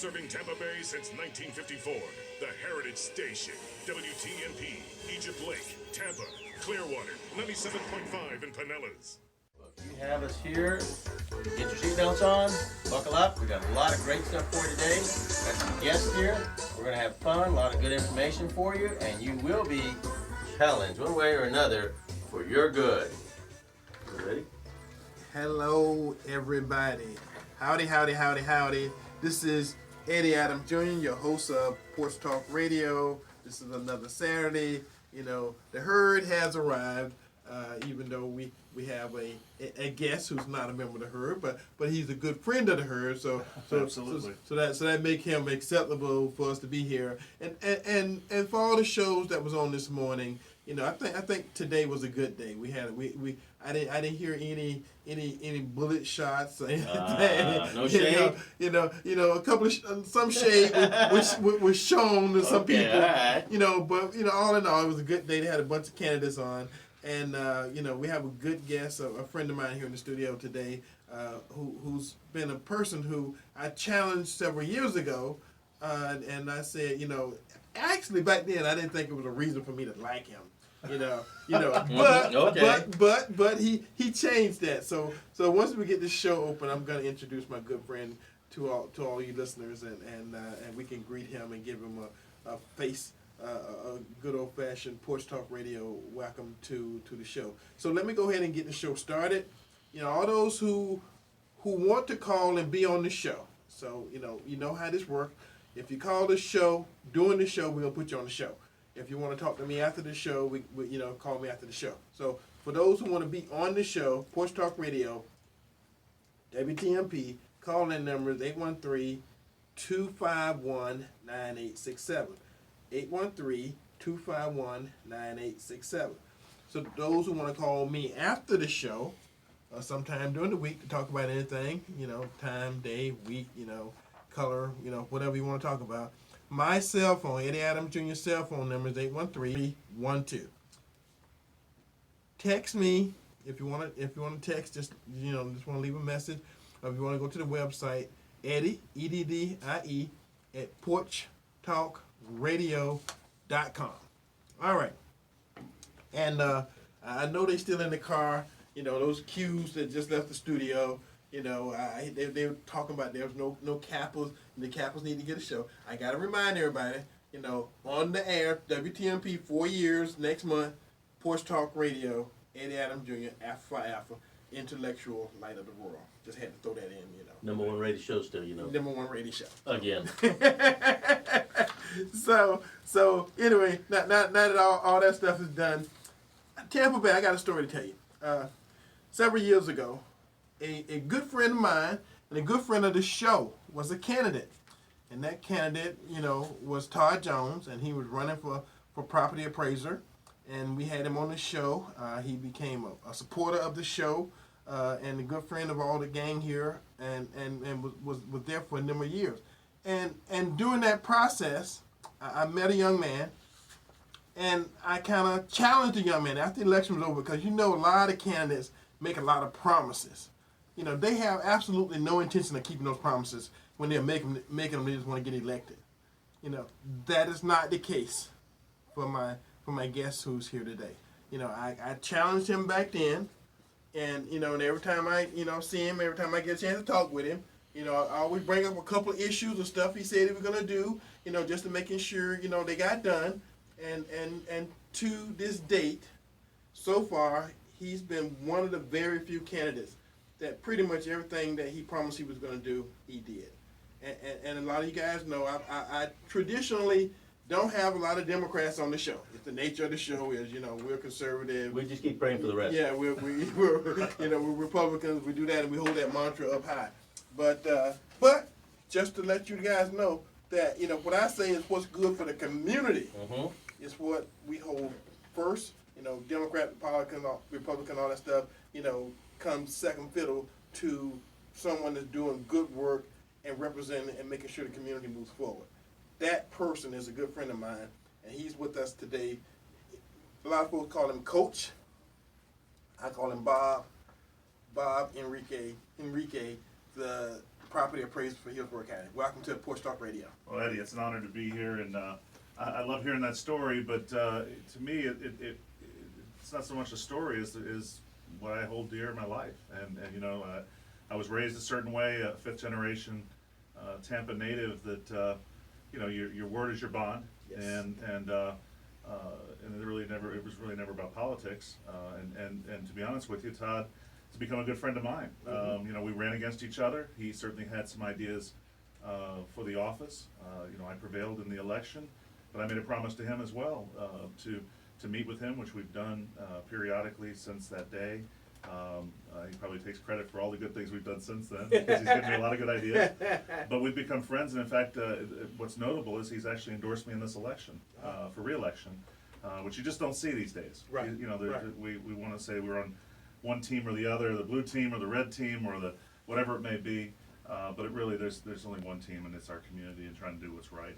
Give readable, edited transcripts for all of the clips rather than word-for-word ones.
Serving Tampa Bay since 1954. The Heritage Station. WTMP, Egypt Lake, Tampa, Clearwater, 97.5 in Pinellas. You have us here. Get your seatbelts on. Buckle up. We got a lot of great stuff for you today. Got some guests here. We're going to have fun, a lot of good information for you, and you will be challenged one way or another for your good. You ready? Hello, everybody. Howdy, howdy, howdy, howdy. This is Eddie Adams Jr., your host of Porch Talk Radio. This is another Saturday. You know, the herd has arrived, even though we have a guest who's not a member of the herd, but he's a good friend of the herd. So Absolutely. So that make him acceptable for us to be here. And for all the shows that was on this morning, you know, I think today was a good day. I didn't hear any bullet shots or anything. No shade. You know, a couple of some shade was shown to some people. All right. You know, but you know, all in all, it was a good day. They had a bunch of candidates on, and you know, we have a good guest, a friend of mine here in the studio today, who's been a person who I challenged several years ago, and I said, you know, actually back then I didn't think it was a reason for me to like him. You know, but he changed that. So once we get this show open, I'm gonna introduce my good friend to all you listeners, and we can greet him and give him a face, a good old fashioned Porch Talk Radio welcome to the show. So let me go ahead and get the show started. You know, all those who want to call and be on the show. So you know how this works. If you call the show during the show, we're gonna put you on the show. If you want to talk to me after the show, we call me after the show. So for those who want to be on the show, Porch Talk Radio, WTMP, call-in number is 813-251-9867. 813-251-9867. So those who want to call me after the show, sometime during the week to talk about anything, you know, time, day, week, you know, color, you know, whatever you want to talk about. My cell phone, Eddie Adams Jr. cell phone number is 813-12. Text me if you want to text. Just want to leave a message, or if you want to go to the website, Eddie EDDIE at PorchTalkRadio.com. All right, and I know they're still in the car. You know, those Qs that just left the studio. You know, they were talking about there was no Kappas, and the Kappas need to get a show. I got to remind everybody, you know, on the air, WTMP, 4 years next month, Porch Talk Radio, Eddie Adams Jr., Alpha, intellectual light of the world. Just had to throw that in, you know. Number one rated show still, you know. Number one rated show. Again. So anyway, now that all that stuff is done, Tampa Bay, I got a story to tell you. Several years ago, a good friend of mine and a good friend of the show was a candidate. And that candidate, you know, was Todd Jones, and he was running for property appraiser. And we had him on the show. He became a supporter of the show and a good friend of all the gang here, and was there for a number of years. And during that process, I met a young man, and I kind of challenged the young man after the election was over, because you know a lot of candidates make a lot of promises. You know, they have absolutely no intention of keeping those promises when they're making them. They just want to get elected. You know, that is not the case for my guest who's here today. You know, I challenged him back then, and you know, and every time I see him, every time I get a chance to talk with him, you know, I always bring up a couple of issues or stuff he said he was gonna do. You know, just to making sure they got done, and to this date, so far, he's been one of the very few candidates that pretty much everything that he promised he was going to do, he did. And a lot of you guys know, I traditionally don't have a lot of Democrats on the show. It's the nature of the show is, you know, we're conservative. We just keep praying for the rest. Yeah, we're we're Republicans. We do that, and we hold that mantra up high. But just to let you guys know that, you know, what I say is what's good for the community is what we hold first. You know, Democrat, Republican, all that stuff, you know, comes second fiddle to someone that's doing good work and representing and making sure the community moves forward. That person is a good friend of mine, and he's with us today. A lot of folks call him Coach. I call him Bob Henrique, the Property Appraiser for Hillsborough County. Welcome to Porch Talk Radio. Well, Eddie, it's an honor to be here, and I love hearing that story. But to me, it's not so much a story as what I hold dear in my life. And you know, I was raised a certain way, a fifth generation Tampa native. That you know, your word is your bond, Yes. and it was really never about politics. And to be honest with you, Todd has become a good friend of mine. Mm-hmm. You know, we ran against each other. He certainly had some ideas for the office. You know, I prevailed in the election, but I made a promise to him as well to meet with him, which we've done periodically since that day. He probably takes credit for all the good things we've done since then, because he's given me a lot of good ideas. But we've become friends, and in fact, what's notable is he's actually endorsed me in this election for re-election, which you just don't see these days. Right. You know, Right. we want to say we're on one team or the other, the blue team or the red team or the whatever it may be. But it really, there's only one team, and it's our community and trying to do what's right.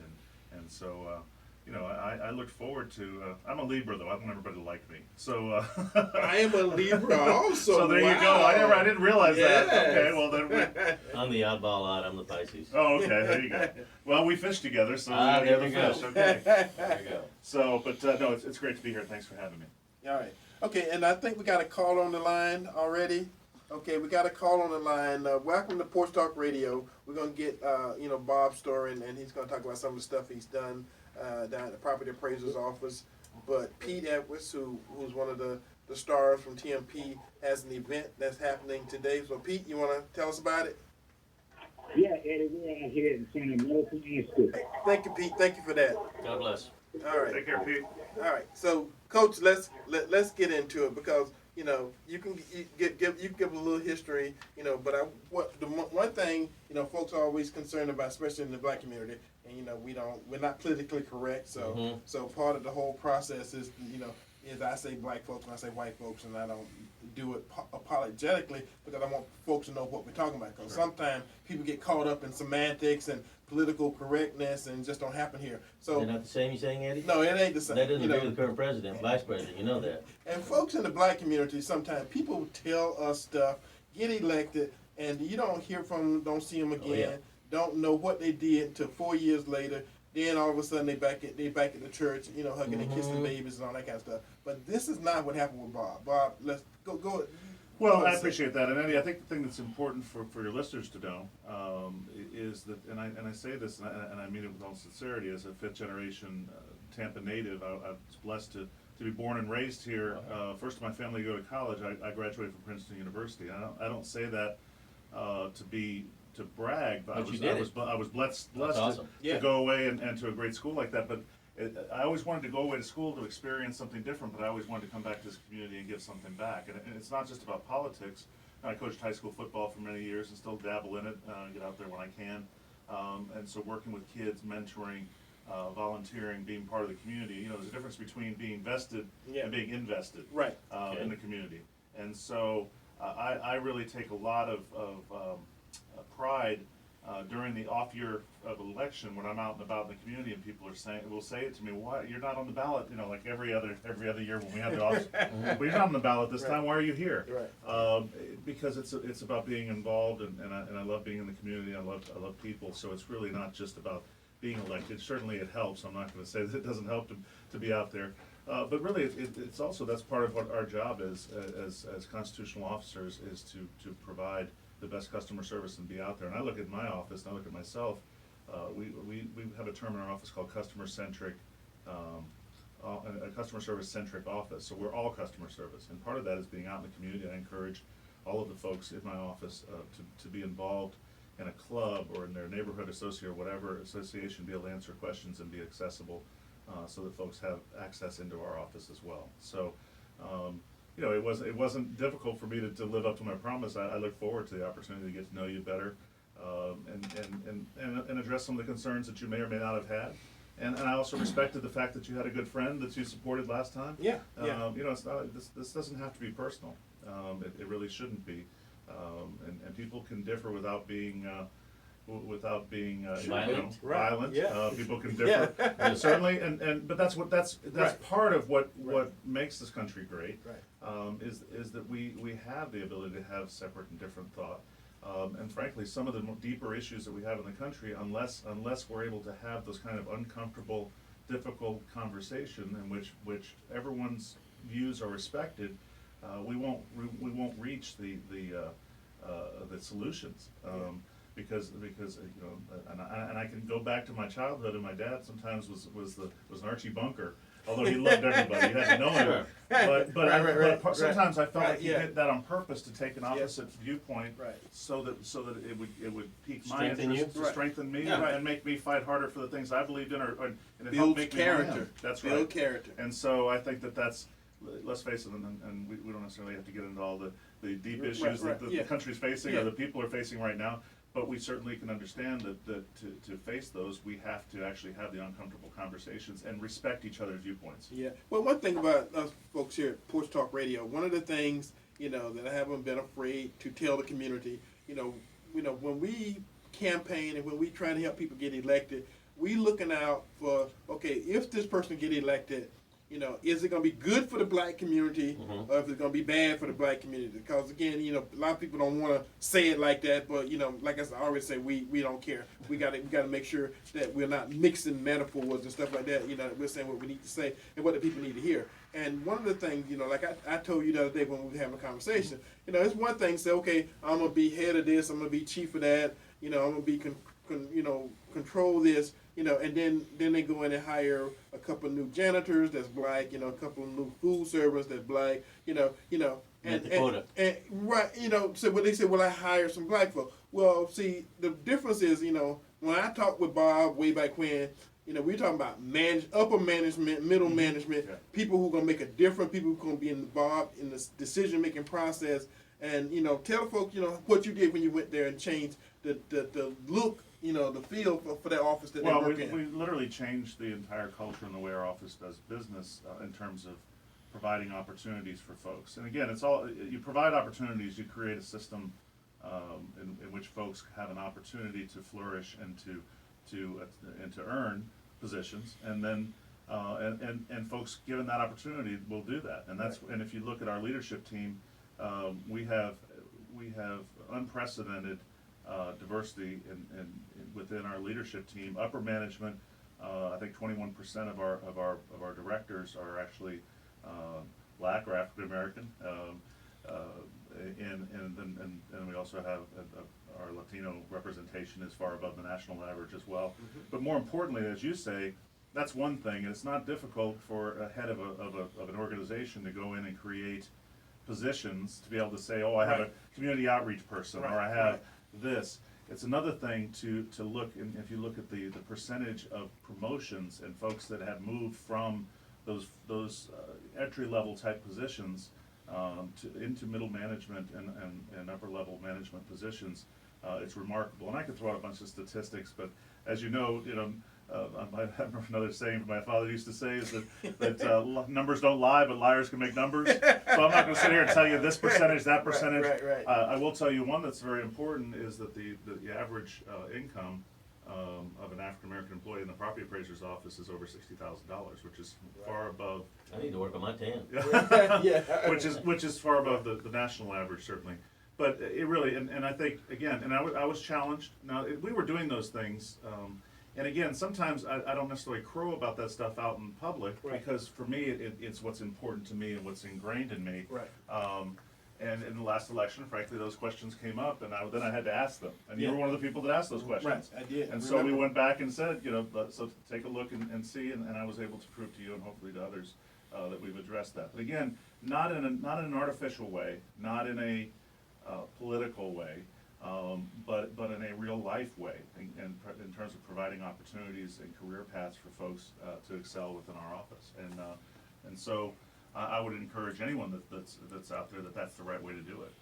And so, you know, I look forward to, I'm a Libra though, I want everybody to like me. So, I am a Libra also. so there you go. I didn't realize that. Okay, well then I'm the oddball out. I'm the Pisces. oh, okay, there you go. Well, we fish together, so There we we go. fish, okay. There you go. So, but no, it's great to be here. Thanks for having me. All right. Okay, and I think we got a call on the line already. Okay, we got a call on the line. Welcome to Porch Talk Radio. We're going to get, you know, Bob's story, and he's going to talk about some of the stuff he's done down at the Property Appraiser's office. But Pete Edwards, who's one of the stars from TMP, has an event that's happening today. So, Pete, you want to tell us about it? Yeah, Eddie, we're out here in front of Middleton High School. Thank you, Pete. Thank you for that. God bless. All right. Take care, Pete. All right, so Coach, let's get into it, because you know you can give a little history, you know. But one thing, you know, folks are always concerned about, especially in the black community, and you know we're not politically correct, so so part of the whole process is, you know, is I say black folks and I say white folks, and I don't do it apologetically, because I want folks to know what we're talking about. Because sometimes people get caught up in semantics and political correctness, and it just don't happen here. So They're not the same, you saying, Eddie? no, it ain't the same. That doesn't you know. agree with the current president, vice president. You know that. And folks in the black community, sometimes people tell us stuff, get elected, and you don't hear from them, don't see them again, don't know what they did until 4 years later. Then all of a sudden they back at the church, you know, hugging and kissing babies and all that kind of stuff. But this is not what happened with Bob. Bob, let's go. Well, I appreciate that, and Eddie, I think the thing that's important for your listeners to know is that, and I say this, and I mean it with all sincerity, as a fifth generation Tampa native, I was blessed to be born and raised here. First of my family to go to college, I graduated from Princeton University. I don't say that to brag, but I was blessed awesome. to go away and to a great school like that. But I always wanted to go away to school to experience something different, but I always wanted to come back to this community and give something back. And it's not just about politics. I coached high school football for many years and still dabble in it, get out there when I can. And so working with kids, mentoring, volunteering, being part of the community, you know, there's a difference between being vested and being invested in the community. And so I really take a lot of pride during the off year of election, when I'm out and about in the community and people will say it to me, "Why you're not on the ballot?" You know, like every other year when we have the office, but you're not on the ballot this time. Why are you here? Because it's about being involved, and I love being in the community. I love people. So it's really not just about being elected. Certainly it helps. I'm not going to say that it doesn't help to be out there. But really, it's also, that's part of what our job is as constitutional officers, is to provide the best customer service and be out there. And I look at my office and I look at myself. We have a term in our office called customer-centric, a customer service-centric office. So we're all customer service, and part of that is being out in the community. I encourage all of the folks in my office to be involved in a club or in their neighborhood association or whatever association, be able to answer questions and be accessible, so that folks have access into our office as well. So, you know, it wasn't difficult for me to live up to my promise. I look forward to the opportunity to get to know you better, and address some of the concerns that you may or may not have had. And I also respected the fact that you had a good friend that you supported last time. You know, it's not, this doesn't have to be personal. It really shouldn't be. And people can differ without being Violent. Violent. People can differ, certainly, but that's part of what makes this country great. Is that we have the ability to have separate and different thought. And frankly, some of the deeper issues that we have in the country, unless we're able to have those kind of uncomfortable, difficult conversation in which everyone's views are respected, we won't reach the solutions. Because and I can go back to my childhood, and my dad sometimes was an Archie Bunker. Although he loved everybody, you had to know him. But sometimes I felt like he did that on purpose to take an opposite viewpoint, so that it would pique my interest, to strengthen me, and make me fight harder for the things I believed in, and it helped make character. Me that's right. Build character. And so I think that's. Let's face it, and we don't necessarily have to get into all the deep issues that the country's facing or the people are facing right now. But we certainly can understand that to face those, we have to actually have the uncomfortable conversations and respect each other's viewpoints. Yeah. Well, one thing about us folks here at Porch Talk Radio, one of the things, that I haven't been afraid to tell the community, when we campaign and when we try to help people get elected, we looking out for, okay, if this person get elected, is it going to be good for the black community, or if it's going to be bad for the black community? Because again, a lot of people don't want to say it like that, but like I always say, we don't care. We got to make sure that we're not mixing metaphors and stuff like that. We're saying what we need to say and what the people need to hear. And one of the things, like I told you the other day when we were having a conversation, it's one thing to say, okay, I'm gonna be head of this, I'm gonna be chief of that, I'm gonna be control this. And then they go in and hire a couple of new janitors that's black, a couple of new food servers that's black, and right, so when they say, well, I hire some black folks. Well, see, the difference is, when I talked with Bob way back when, we're talking about upper management, middle management, people who are going to make a difference, people who are going to be involved in the decision-making process, and, tell folks, what you did when you went there and changed the look, the feel for that office that they work in. We literally changed the entire culture and the way our office does business in terms of providing opportunities for folks. And again, it's all, you provide opportunities, you create a system in which folks have an opportunity to flourish and to earn positions, and then and folks given that opportunity will do that. And that's and if you look at our leadership team, we have unprecedented diversity within our leadership team. Upper management, I think 21% of our directors are actually black or African American, and we also have our Latino representation is far above the national average as well. But more importantly, as you say, that's one thing. It's not difficult for a head of an organization to go in and create positions to be able to say, oh, I have a community outreach person, or I have this. It's another thing to look, and if you look at the percentage of promotions and folks that have moved from those entry-level type positions into middle management and upper level management positions, it's remarkable. And I could throw out a bunch of statistics, but as you know, I have another saying my father used to say is that numbers don't lie, but liars can make numbers. So I'm not going to sit here and tell you this percentage, that percentage. Right. I will tell you one that's very important is that the average income of an African American employee in the property appraiser's office is over $60,000, which is far above. I need to work on my tan. which is far above the national average, certainly. But it really, and I think again, and I was challenged. Now we were doing those things. And again, sometimes I don't necessarily crow about that stuff out in public, because for me, it's what's important to me and what's ingrained in me. And in the last election, frankly, those questions came up, and then I had to ask them. And you were one of the people that asked those questions. Right, I did. And so we went back and said, so take a look and see, and I was able to prove to you and hopefully to others that we've addressed that. But again, not in an artificial way, not in a political way. But in a real life way, in terms of providing opportunities and career paths for folks to excel within our office, and so I would encourage anyone that's out there that's the right way to do it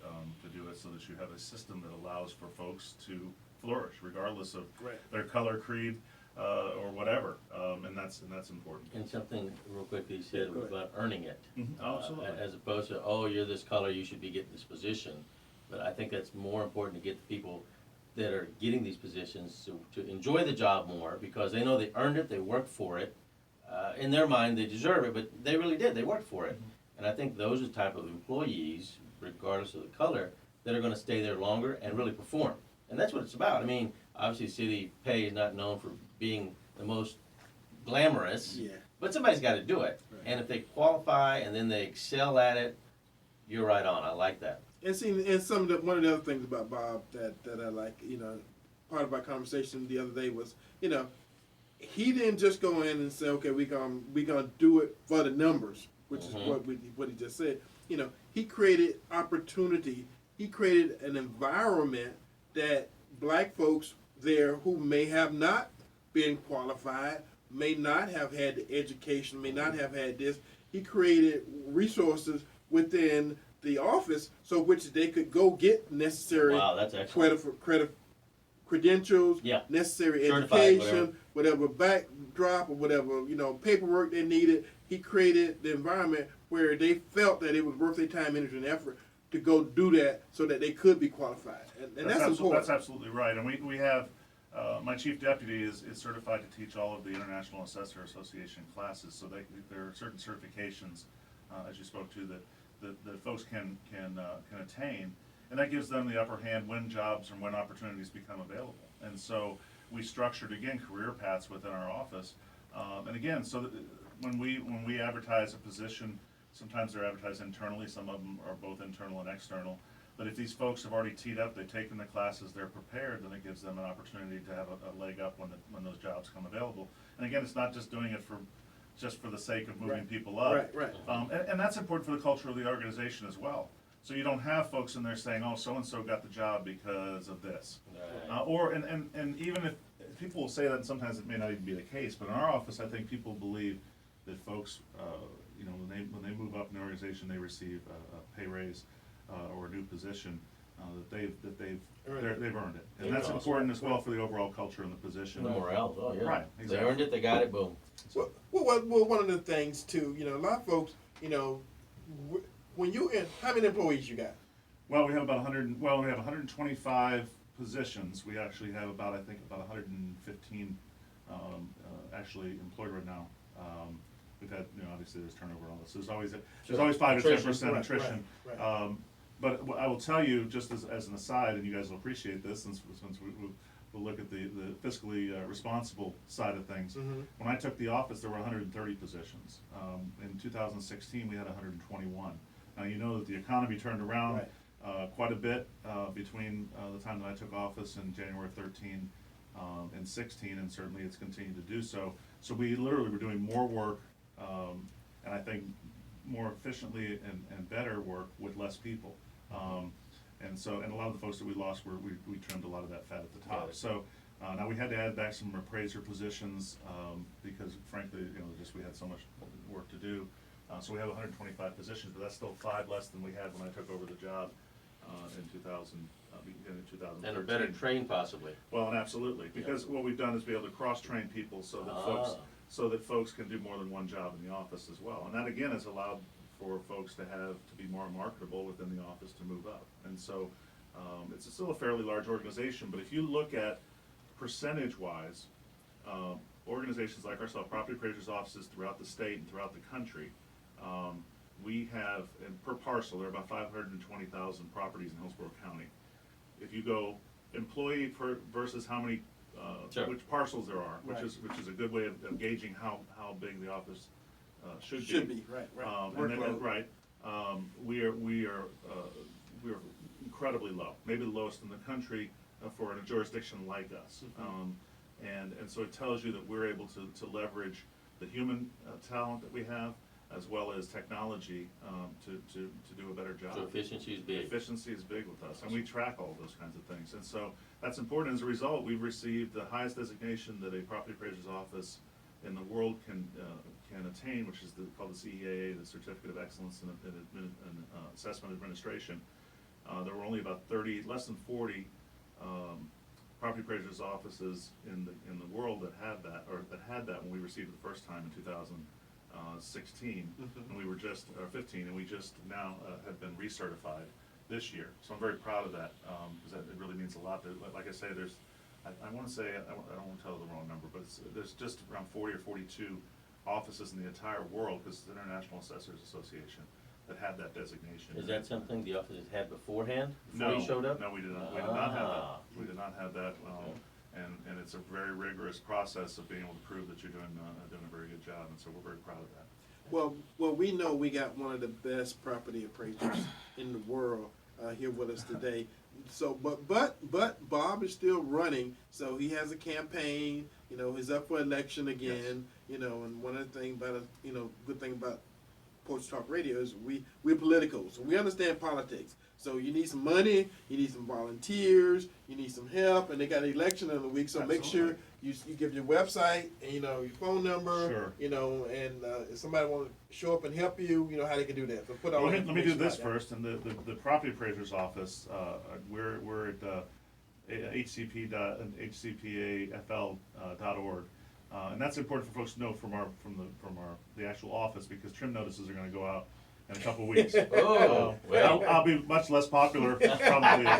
so that you have a system that allows for folks to flourish regardless of their color, creed, or whatever, and that's important. And something real quick you said about earning it, Absolutely. as opposed to, oh, you're this color, you should be getting this position. But I think that's more important to get the people that are getting these positions to enjoy the job more, because they know they earned it, they worked for it. In their mind, they deserve it, but they really did. They worked for it. And I think those are the type of employees, regardless of the color, that are gonna stay there longer and really perform. And that's what it's about. I mean, obviously City Pay is not known for being the most glamorous, Yeah. but somebody's gotta do it. Right. And if they qualify and then they excel at it, you're right on, I like that. And see, and one of the other things about Bob that I like, part of our conversation the other day was, he didn't just go in and say, okay, we gonna do it for the numbers, which is what he just said. He created opportunity. He created an environment that black folks there who may have not been qualified, may not have had the education, may not have had this. He created resources within the office so which they could go get necessary Wow, that's excellent. credentials, necessary Certified, education, whatever backdrop or whatever, paperwork they needed. He created the environment where they felt that it was worth their time, energy, and effort to go do that so that they could be qualified. And that's important. That's absolutely right. And we have, my chief deputy is certified to teach all of the International Assessor Association classes. So there are certain certifications, as you spoke to, that folks can attain. And that gives them the upper hand when jobs and when opportunities become available. And so we structured, again, career paths within our office. And again, so that when we advertise a position, sometimes they're advertised internally, some of them are both internal and external. But if these folks have already teed up, they've taken the classes, they're prepared, then it gives them an opportunity to have a leg up when those jobs come available. And again, it's not just doing it just for the sake of moving people up. Right. And that's important for the culture of the organization as well. So you don't have folks in there saying, oh, so-and-so got the job because of this. Right. And even if people will say that, and sometimes it may not even be the case, but in our office, I think people believe that folks, when they move up in the organization, they receive a pay raise or a new position, that they've earned it. And that's important as well for the overall culture and the position. The morale, Right, They exactly. earned it, they got it, boom. Well, one of the things too, a lot of folks, when you how many employees you got? Well, we have about 125 positions. We actually have about 115 actually employed right now. We've had, obviously there's turnover and all this. There's always 5 to 10% attrition. Right. But I will tell you, just as an aside, and you guys will appreciate this, since we'll look at the fiscally responsible side of things. Mm-hmm. When I took the office, there were 130 positions. In 2016, we had 121. Now, you know that the economy turned around quite a bit between the time that I took office in January 13 and 16, and certainly it's continued to do so. So we literally were doing more work, and I think more efficiently and better work with less people. And a lot of the folks that we lost we trimmed a lot of that fat at the top. So now we had to add back some appraiser positions because frankly, we had so much work to do. So we have 125 positions, but that's still 5 less than we had when I took over the job in 2013. And are better trained possibly. Well, and absolutely, because what we've done is be able to cross-train people so that folks can do more than one job in the office as well. And that again has allowed for folks to be more marketable within the office to move up. And so it's still a fairly large organization, but if you look at percentage-wise, organizations like ourselves, property appraisers offices throughout the state and throughout the country, we have, and per parcel, there are about 520,000 properties in Hillsborough County. If you go employee versus how many, which parcels there are, which is a good way of gauging how big the office should be. Right. We are incredibly low, maybe the lowest in the country for a jurisdiction like us. And so it tells you that we're able to leverage the human talent that we have, as well as technology to do a better job. So efficiency is big. Efficiency is big with us, and we track all those kinds of things. And so that's important. As a result, we've received the highest designation that a property appraiser's office in the world can attain, which is called the CEAA, the Certificate of Excellence in Assessment Administration. There were only about less than 40 property appraisers' offices in the world that had that when we received it the first time in 2016, and we were just 15, and we just now have been recertified this year. So I'm very proud of that because it really means a lot. Like I say, I want to say, I don't want to tell the wrong number, but there's just around 40 or 42 offices in the entire world, because it's the International Assessors Association, that had that designation. Is that something the officers had beforehand, before No, you showed up? no, we did not. We did not have that. Ah. We did not have that. And it's a very rigorous process of being able to prove that you're doing a very good job, and so we're very proud of that. Well, we know we got one of the best property appraisers in the world here with us today. So, but Bob is still running. So he has a campaign. You know, he's up for election again. Yes. You know, and one of the things about good thing about Porch Talk Radio is we're political, so we understand politics. So you need some money, you need some volunteers, you need some help, and they got an election in a week. So Absolutely. make sure you give your website and your phone number. Sure. And if somebody want to show up and help you, how they can do that. So put all. Let me do this first. And the property appraiser's office, we're at hcpafl.org. And that's important for folks to know from the actual office, because trim notices are going to go out in a couple of weeks. Oh, well. I'll be much less popular probably in a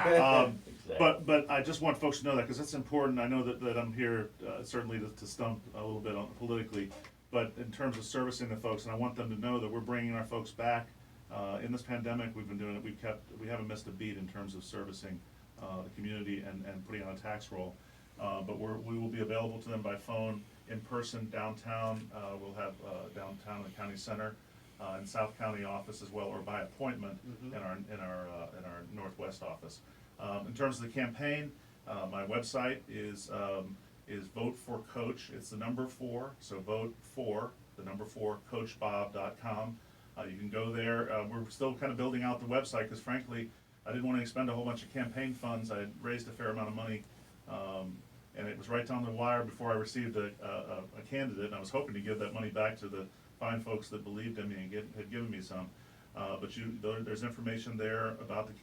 couple weeks. But I just want folks to know that, because that's important. I know that I'm here certainly to stump a little bit politically, but in terms of servicing the folks, and I want them to know that we're bringing our folks back. In this pandemic, we've been doing it. We haven't missed a beat in terms of servicing the community and putting on a tax roll. But we will be available to them by phone, in person, downtown. We'll have downtown in the county center, and South County office as well, or by appointment in our Northwest office. In terms of the campaign, my website is Vote for Coach. It's the number 4, so vote for the number 4 CoachBob.com. You can go there. We're still kind of building out the website, because frankly, I didn't want to expend a whole bunch of campaign funds. I had raised a fair amount of money, and it was right down the wire before I received a candidate, and I was hoping to give that money back to the fine folks that believed in me and had given me some. But there's information there about the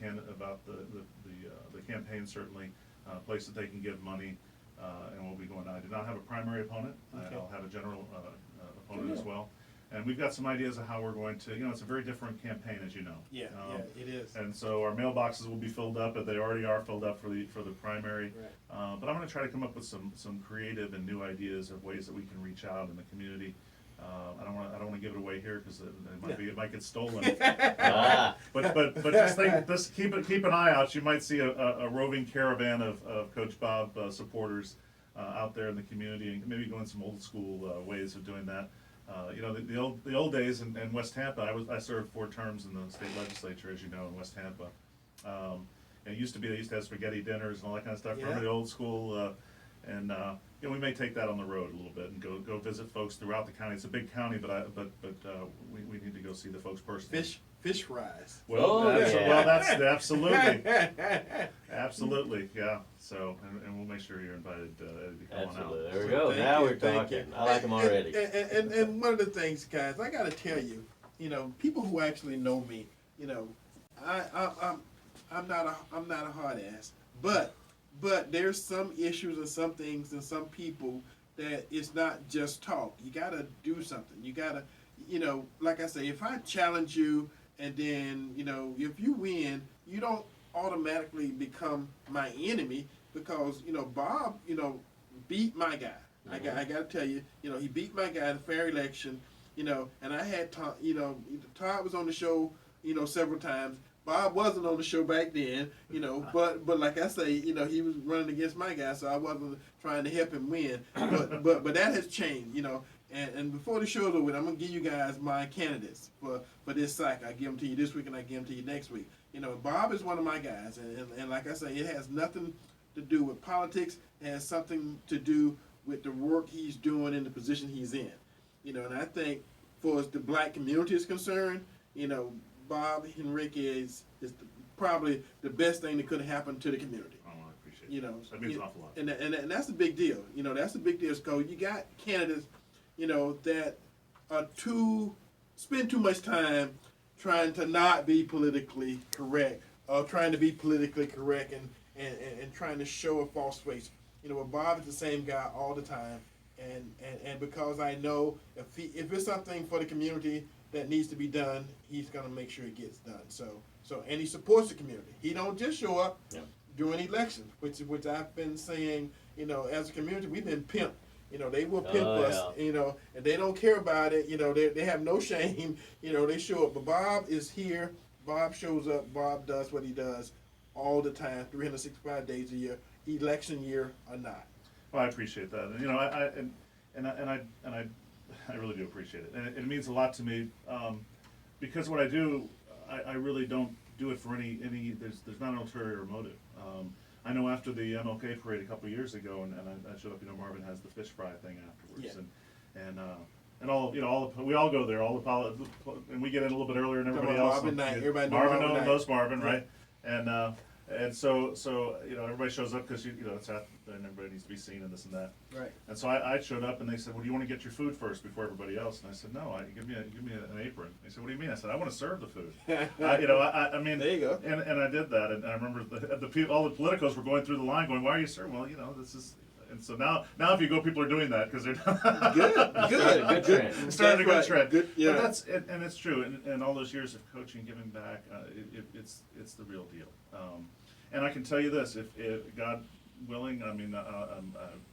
campaign, certainly, a place that they can give money, and we'll be going. I do not have a primary opponent. Okay. I'll have a general opponent as well. And we've got some ideas of how we're going to, it's a very different campaign, as you know. Yeah, it is. And so our mailboxes will be filled up, but they already are filled up for the primary. Right. But I'm going to try to come up with some creative and new ideas of ways that we can reach out in the community. I don't want to give it away here, because it might get stolen. But just keep an eye out. You might see a roving caravan of Coach Bob supporters out there in the community, and maybe going some old school ways of doing that. The old days in West Tampa, I served 4 terms in the state legislature, as you know, in West Tampa. And it used to be, they used to have spaghetti dinners and all that kind of stuff. Yeah. Remember the old school? We may take that on the road a little bit and go visit folks throughout the county. It's a big county, but we need to go see the folks personally. Fish fries. Well, that's absolutely, absolutely, yeah. So, and we'll make sure you're invited to come absolutely. on out. There we go. Now we're talking. I like them already. And one of the things, guys, I got to tell you, people who actually know me, I'm not a hard ass, but there's some issues and some things and some people that it's not just talk. You got to do something. You got to, like I say, if I challenge you and then, if you win, you don't automatically become my enemy, because, Bob, beat my guy. Mm-hmm. I got to tell you, he beat my guy in a fair election, and I had Todd, Todd was on the show, several times. Bob wasn't on the show back then, but like I say, he was running against my guy, so I wasn't trying to help him win. But that has changed, And before the show's over, I'm gonna give you guys my candidates for this cycle. I give them to you this week, and I give them to you next week. Bob is one of my guys, and like I say, it has nothing to do with politics. It has something to do with the work he's doing in the position he's in. And I think, for as the black community is concerned, Bob Henriquez is probably the best thing that could have happened to the community. Oh, I appreciate it. That means an awful lot. And that's a big deal. That's a big deal. So you got candidates, that are spend too much time trying to not be politically correct, or trying to be politically correct and trying to show a false face. Bob is the same guy all the time, and because I know if it's something for the community that needs to be done, he's gonna make sure it gets done. So and he supports the community. He don't just show up during elections, which I've been saying. As a community, we've been pimped. You know, they will pimp Oh, us, you know, and they don't care about it. You know, they have no shame. You know, they show up. But Bob is here. Bob shows up. Bob does what he does all the time, 365 days a year, election year or not. Well, I appreciate that. And, you know, I really do appreciate it. And it means a lot to me, because what I do, I really don't do it for any there's not an ulterior motive. I know after the MLK parade a couple of years ago, and I showed up, you know, Marvin has the fish fry thing afterwards. Yeah. And all, you know, we all go there, and we get in a little bit earlier than everybody else. Marvin night, everybody knows Marvin, Yeah. right? And so you know, everybody shows up because you know it's after, and everybody needs to be seen and this and that. Right. And so I showed up, and they said, "Well, do you want to get your food first before everybody else?" And I said, "No, give me an apron." They said, "What do you mean?" I said, "I want to serve the food." You know, I mean, there you go. And I did that, and I remember the people, all the politicos were going through the line, going, "Why are you serving?" Well, you know, this is. And so now if you go, people are doing that because they're Good trend. It started a good trend. Good, yeah. But that's and it's true. And all those years of coaching, giving back, it's the real deal. And I can tell you this: if God willing, I mean, I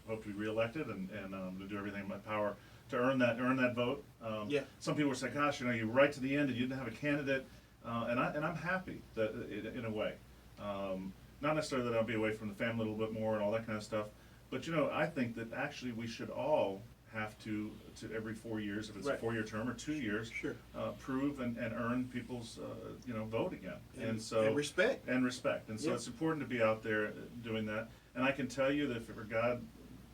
hope to be reelected and to do everything in my power to earn that vote. Yeah. Some people would say, "Gosh, you know, you're right to the end, and you didn't have a candidate," and I'm happy that in a way, not necessarily that I'll be away from the family a little bit more and all that kind of stuff. But you know, I think that actually we should all have to every 4 years, if it's Right. a 4-year term or 2 years, Sure. prove and earn people's you know, vote again. And respect. And so Yeah. it's important to be out there doing that. And I can tell you that if for God,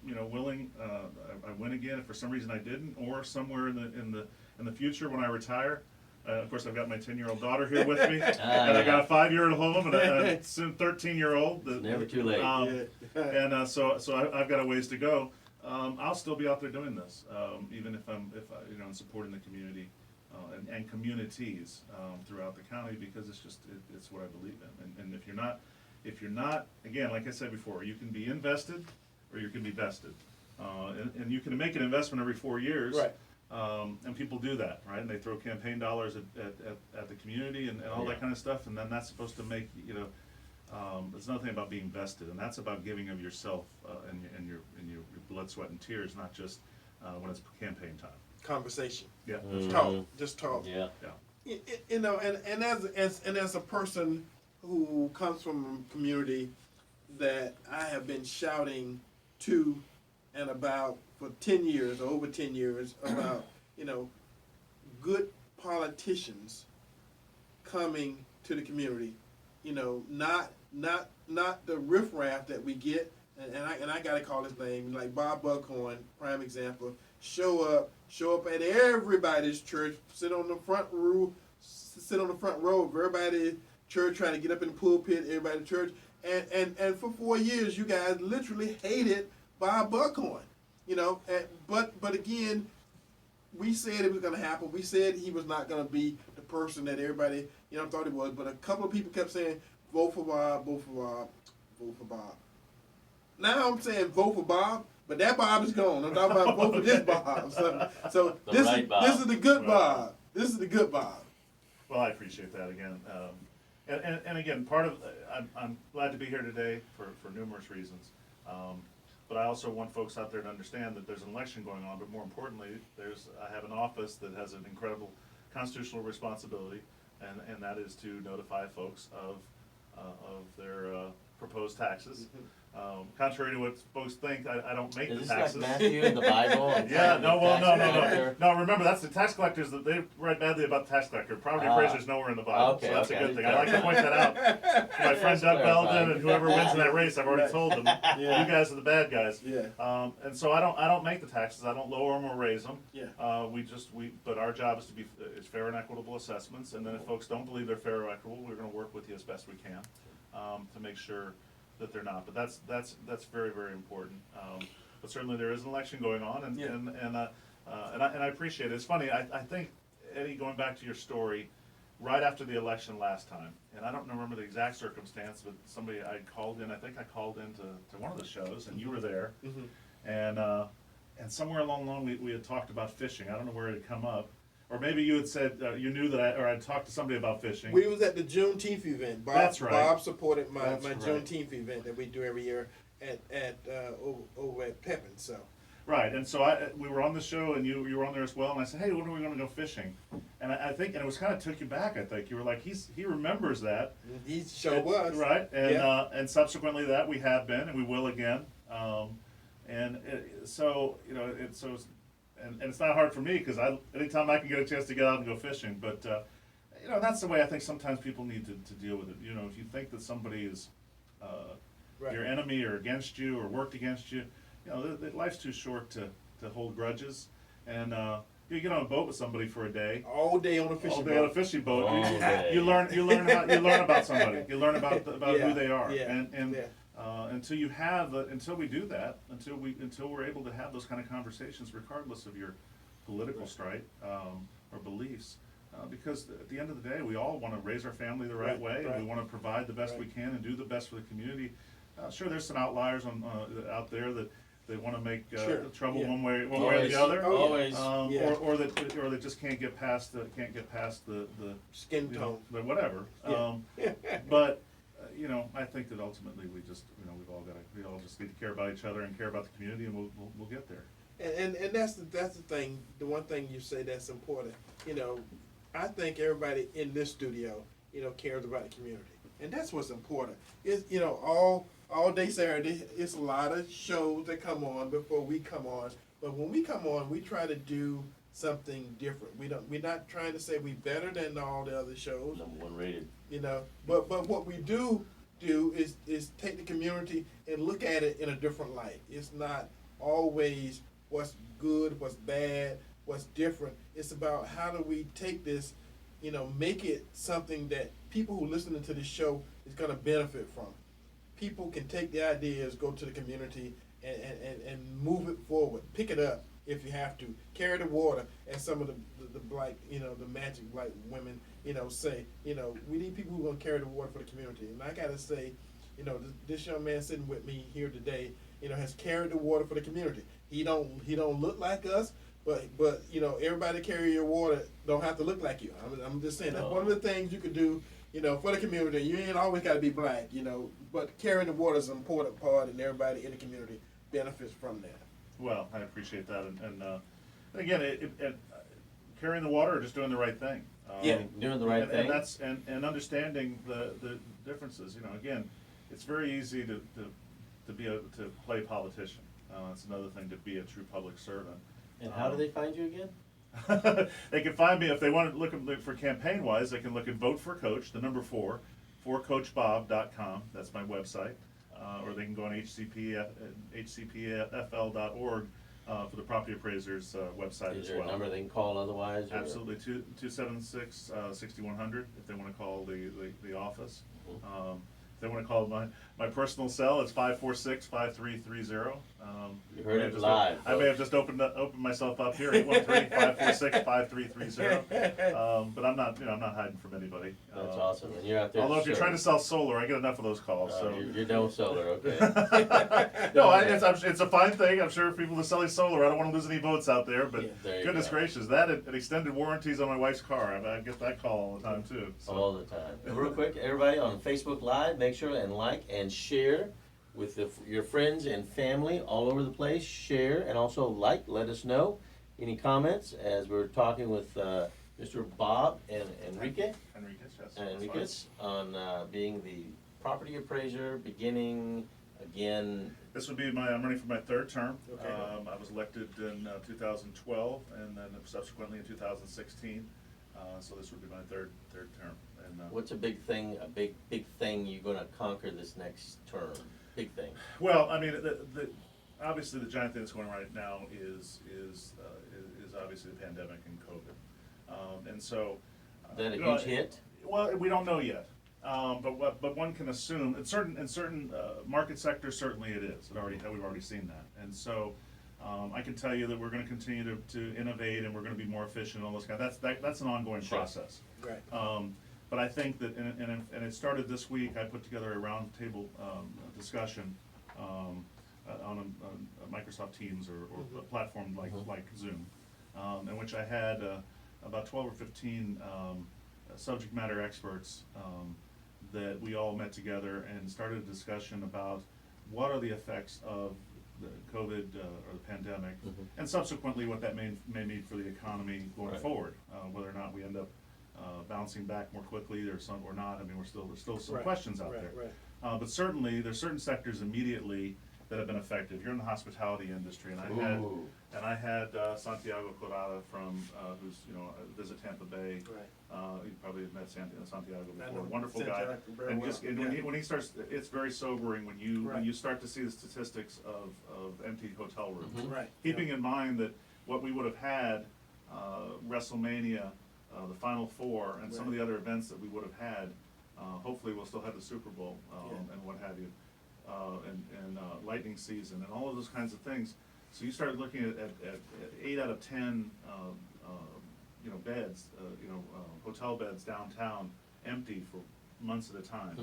you know, willing, I win again. If for some reason I didn't, or somewhere in the future when I retire. Of course, I've got my 10-year-old daughter here with me, and I got a 5-year-old at home and a soon 13-year-old. Never too late. And so I've got a ways to go. I'll still be out there doing this, even if I, you know, supporting the community and communities throughout the county, because it's what I believe in. And if you're not, again, like I said before, you can be invested or you can be vested, and you can make an investment every 4 years. Right. And people do that, right? And they throw campaign dollars at the community and all that kind of stuff, and then that's supposed to make, you know, there's nothing about being vested, and that's about giving of yourself and your blood, sweat, and tears, not just when it's campaign time. Conversation. Yeah. Just talk. Yeah. You know, and as a person who comes from a community that I have been shouting to and about for 10 years or over 10 years about, you know, good politicians coming to the community, you know, not the riffraff that we get, and I gotta call his name, like Bob Buckhorn, prime example, show up at everybody's church, sit on the front row of everybody's church, trying to get up in the pulpit, everybody's church, and for 4 years you guys literally hated Bob Buckhorn, you know, but again, we said it was going to happen. We said he was not going to be the person that everybody, you know, thought he was. But a couple of people kept saying, vote for Bob, vote for Bob, vote for Bob. Now I'm saying vote for Bob, but that Bob is gone. I'm talking about vote for this Bob. So this is the good Bob. This is the good Bob. Well, I appreciate that again. And again, part of, I'm glad to be here today for numerous reasons. But I also want folks out there to understand that there's an election going on, but more importantly, I have an office that has an incredible constitutional responsibility, and that is to notify folks of their proposed taxes. Contrary to what folks think, I don't make Is the this taxes. like Matthew in the Bible? Yeah, no, Tax no. Remember, that's the tax collectors. That they write badly about the tax collector. Property appraiser's nowhere in the Bible, okay, so that's okay. a good thing. I like to point that out. My friend Doug Belden and whoever wins in that race, I've already told them, you guys are the bad guys. Yeah. And so I don't make the taxes. I don't lower them or raise them. Yeah. But our job is to be fair and equitable assessments. And then if folks don't believe they're fair or equitable, we're going to work with you as best we can to make sure that they're not. But that's very, very important. But certainly there is an election going on, and I appreciate it. It's funny. I think, Eddie, going back to your story, right after the election last time, and I don't remember the exact circumstance, but somebody I called in. I think I called in to one of the shows, and you were there, and somewhere along the line we had talked about fishing. I don't know where it had come up. Or maybe you had said you knew that I'd talked to somebody about fishing. We was at the Juneteenth event. That's right. Bob supported my That's right. Juneteenth event that we do every year at over at Pepin. So Right, and so we were on the show, and you were on there as well, and I said, hey, when are we going to go fishing? And I think, and it was kind of took you back, I think. You were like, he remembers that. He sure was. Right, and Yeah. And subsequently that we have been, and we will again. So, you know, and it's not hard for me, because anytime I can get a chance to get out and go fishing, but, you know, that's the way I think sometimes people need to deal with it. You know, if you think that somebody is Right. your enemy or against you or worked against you, you know, life's too short to hold grudges. And you get on a boat with somebody for a day, All day on a fishing all day on a boat. fishing boat. All day. You learn about somebody. You learn about Yeah, who they are. yeah, And yeah. until we do that, until we're able to have those kind of conversations, regardless of your political stripe or beliefs. Because at the end of the day, we all want to raise our family the right way, and right. we want to provide the best we Right. can and do the best for the community. Sure, there's some outliers out there that they want to make Sure, trouble yeah. one way or Always. the other. Oh, Always. Yeah. Or they just can't get past the Skin you know, tone. the whatever. Yeah. But you know, I think that ultimately we all just need to care about each other and care about the community, and we'll get there. And that's the thing. The one thing you say that's important. You know, I think everybody in this studio, you know, cares about the community, and that's what's important. Is, you know, all day Saturday, it's a lot of shows that come on before we come on. But when we come on, we try to do something different. We're not trying to say we better than all the other shows. Number 1 rated. You know, but what we do is take the community and look at it in a different light. It's not always what's good, what's bad, what's different. It's about how do we take this, you know, make it something that people who listening to this show is going to benefit from. People can take the ideas, go to the community, and move it forward. Pick it up if you have to. Carry the water, as some of the black, you know, the magic black women, you know, say. You know, we need people who are going to carry the water for the community. And I got to say, you know, this young man sitting with me here today, you know, has carried the water for the community. He don't look like us, but you know, everybody carry your water don't have to look like you. I'm just saying that's one of the things you could do, you know, for the community. You ain't always got to be black, you know, but carrying the water is an important part, and everybody in the community benefits from that. Well, I appreciate that, and again, carrying the water or just doing the right thing. Doing the right thing. And that's and understanding the differences. You know, again, it's very easy to play politician. It's another thing to be a true public servant. And how do they find you again? They can find me if they want to look for campaign wise. They can look at Vote for Coach, the number 4, forcoachbob.com. That's my website, or they can go on hcpfl.org for the Property Appraiser's website Is as there well. a number they can call otherwise? Or? Absolutely, 276-6100 if they want to call the office. If they want to call my personal cell, it's 546-5330. You heard it live. I may have just opened myself up here, 813-546-5330. But I'm not hiding from anybody. That's awesome. And you're out there. Although if you're trying to sell solar, I get enough of those calls. So you're done with solar, okay? no, it's a fine thing. I'm sure people are selling solar. I don't want to lose any votes out there, but There you goodness go. gracious, that and extended warranties on my wife's car. I get that call all the time too. So. All the time. And real quick, everybody on Facebook Live, make sure and like and share with your friends and family all over the place. Share and also like. Let us know any comments as we're talking with Mr. Bob and Henriquez. Henriquez, yes. On being the property appraiser, beginning again. This would be I'm running for my 3rd term. Okay. I was elected in 2012 and then subsequently in 2016. So this would be my third term. And What's a big thing you're going to conquer this next term? Big thing. well, I mean, obviously the giant thing that's going on right now is obviously the pandemic and COVID, and so. Is that a huge hit? Well, we don't know yet, but one can assume in certain market sectors certainly it is. We've already seen that, and so I can tell you that we're going to continue to innovate and we're going to be more efficient and all this kind. That's an ongoing process. Right. But I think that, and it started this week. I put together a roundtable discussion on a Microsoft Teams or a platform like Zoom, in which I had about 12 or 15 subject matter experts that we all met together and started a discussion about what are the effects of the COVID or the pandemic, and subsequently what that may mean for the economy going forward, whether or not we end up bouncing back more quickly or not. I mean, there's still some questions out there. But certainly, there's certain sectors immediately that have been affected. You're in the hospitality industry, and I had Santiago Corrada from who's visit Tampa Bay. You probably have met Santiago before. Wonderful guy. And when he starts, it's very sobering when you start to see the statistics of empty hotel rooms. Keeping in mind that what we would have had, WrestleMania, the Final Four, and some of the other events that we would have had. Hopefully, we'll still have the Super Bowl and what have you. And lightning season and all of those kinds of things. So you start looking at 8 out of 10 beds, hotel beds downtown empty for months at a time.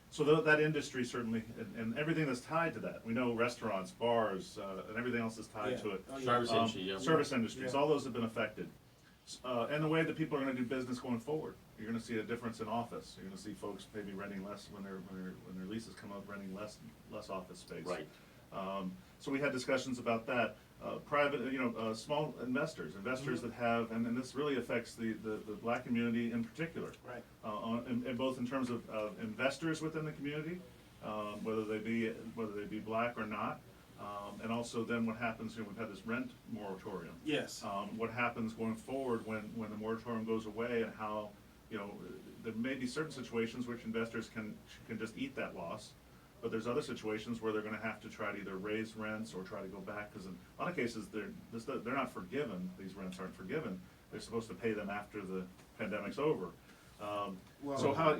So that industry certainly, and everything that's tied to that. We know restaurants, bars, and everything else is tied to it. Service industries, all those have been affected. And the way that people are going to do business going forward. You're going to see a difference in office. You're going to see folks maybe renting less when their leases come up, renting less office space. So we had discussions about that. Private, small investors that have, and this really affects the black community in particular. And both in terms of investors within the community, whether they be black or not. And also then what happens, we've had this rent moratorium. What happens going forward when the moratorium goes away, and how, there may be certain situations which investors can just eat that loss, but there's other situations where they're going to have to try to either raise rents or try to go back, because in a lot of cases they're not forgiven. These rents aren't forgiven. They're supposed to pay them after the pandemic's over. So how,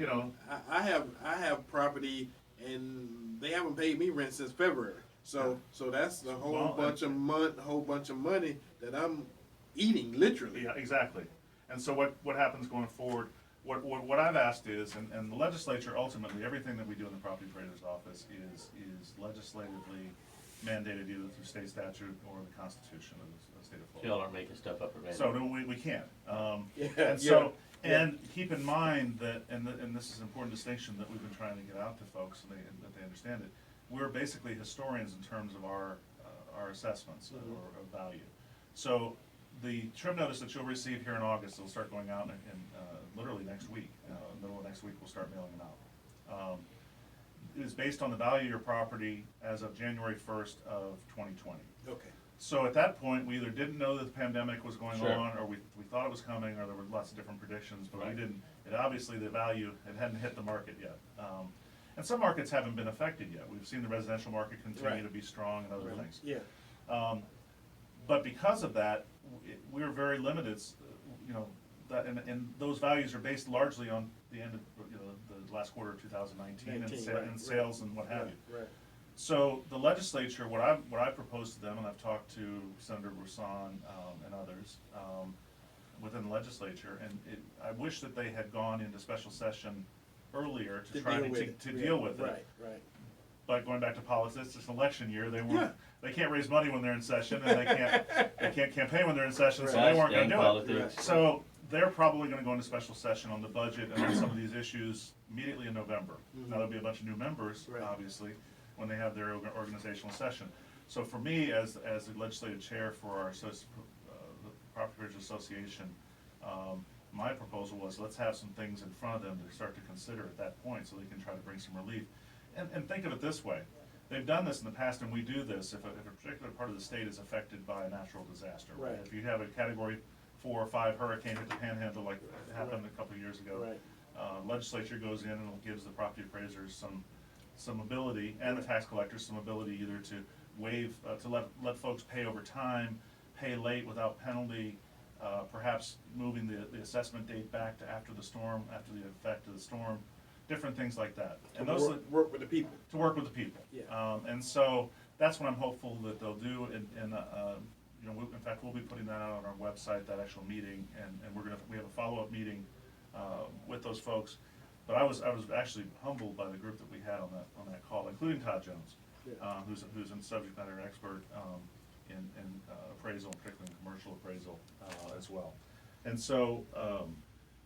I have property and they haven't paid me rent since February. So that's a whole bunch of money that I'm eating, literally. Yeah, exactly. And so what happens going forward? What I've asked is, and the legislature ultimately, everything that we do in the property appraiser's office is legislatively mandated either through state statute or the Constitution of the state of Florida. Y'all aren't making stuff up or So no, we can't. And keep in mind that, and this is an important distinction that we've been trying to get out to folks, and that they understand it. We're basically historians in terms of our assessments or value. So the trim notice that you'll receive here in August, it'll start going out in literally next week. Middle of next week, we'll start mailing them out. It is based on the value of your property as of January 1st of 2020. Okay. So at that point, we either didn't know that the pandemic was going on, or we thought it was coming, or there were lots of different predictions, but we didn't. Obviously, the value, it hadn't hit the market yet. And some markets haven't been affected yet. We've seen the residential market continue to be strong and other things. But because of that, we were very limited. And those values are based largely on the end of the last quarter of 2019 and sales and what have you. So the legislature, what I proposed to them, and I've talked to Senator Roussan and others within the legislature, and I wish that they had gone into special session earlier to try to deal with it. But going back to politics, it's an election year. They can't raise money when they're in session, and they can't campaign when they're in session, so they weren't going to do it. So they're probably going to go into special session on the budget and on some of these issues immediately in November. Now there'll be a bunch of new members, obviously, when they have their organizational session. So for me, as the legislative chair for our the Property Appraisers Association, my proposal was, let's have some things in front of them to start to consider at that point, so they can try to bring some relief. And think of it this way: they've done this in the past, and we do this if a particular part of the state is affected by a natural disaster. If you have a Category 4 or 5 hurricane hit the Panhandle, like happened a couple of years ago, legislature goes in and gives the property appraisers some ability, and the tax collectors some ability, either to waive, to let folks pay over time, pay late without penalty, perhaps moving the assessment date back to after the storm, after the effect of the storm, different things like that. And those work with the people. To work with the people. And so that's what I'm hopeful that they'll do. And in fact, we'll be putting that out on our website, that actual meeting, and we have a follow-up meeting with those folks. But I was actually humbled by the group that we had on that call, including Todd Jones, who's a subject matter expert in appraisal, particularly in commercial appraisal as well. And so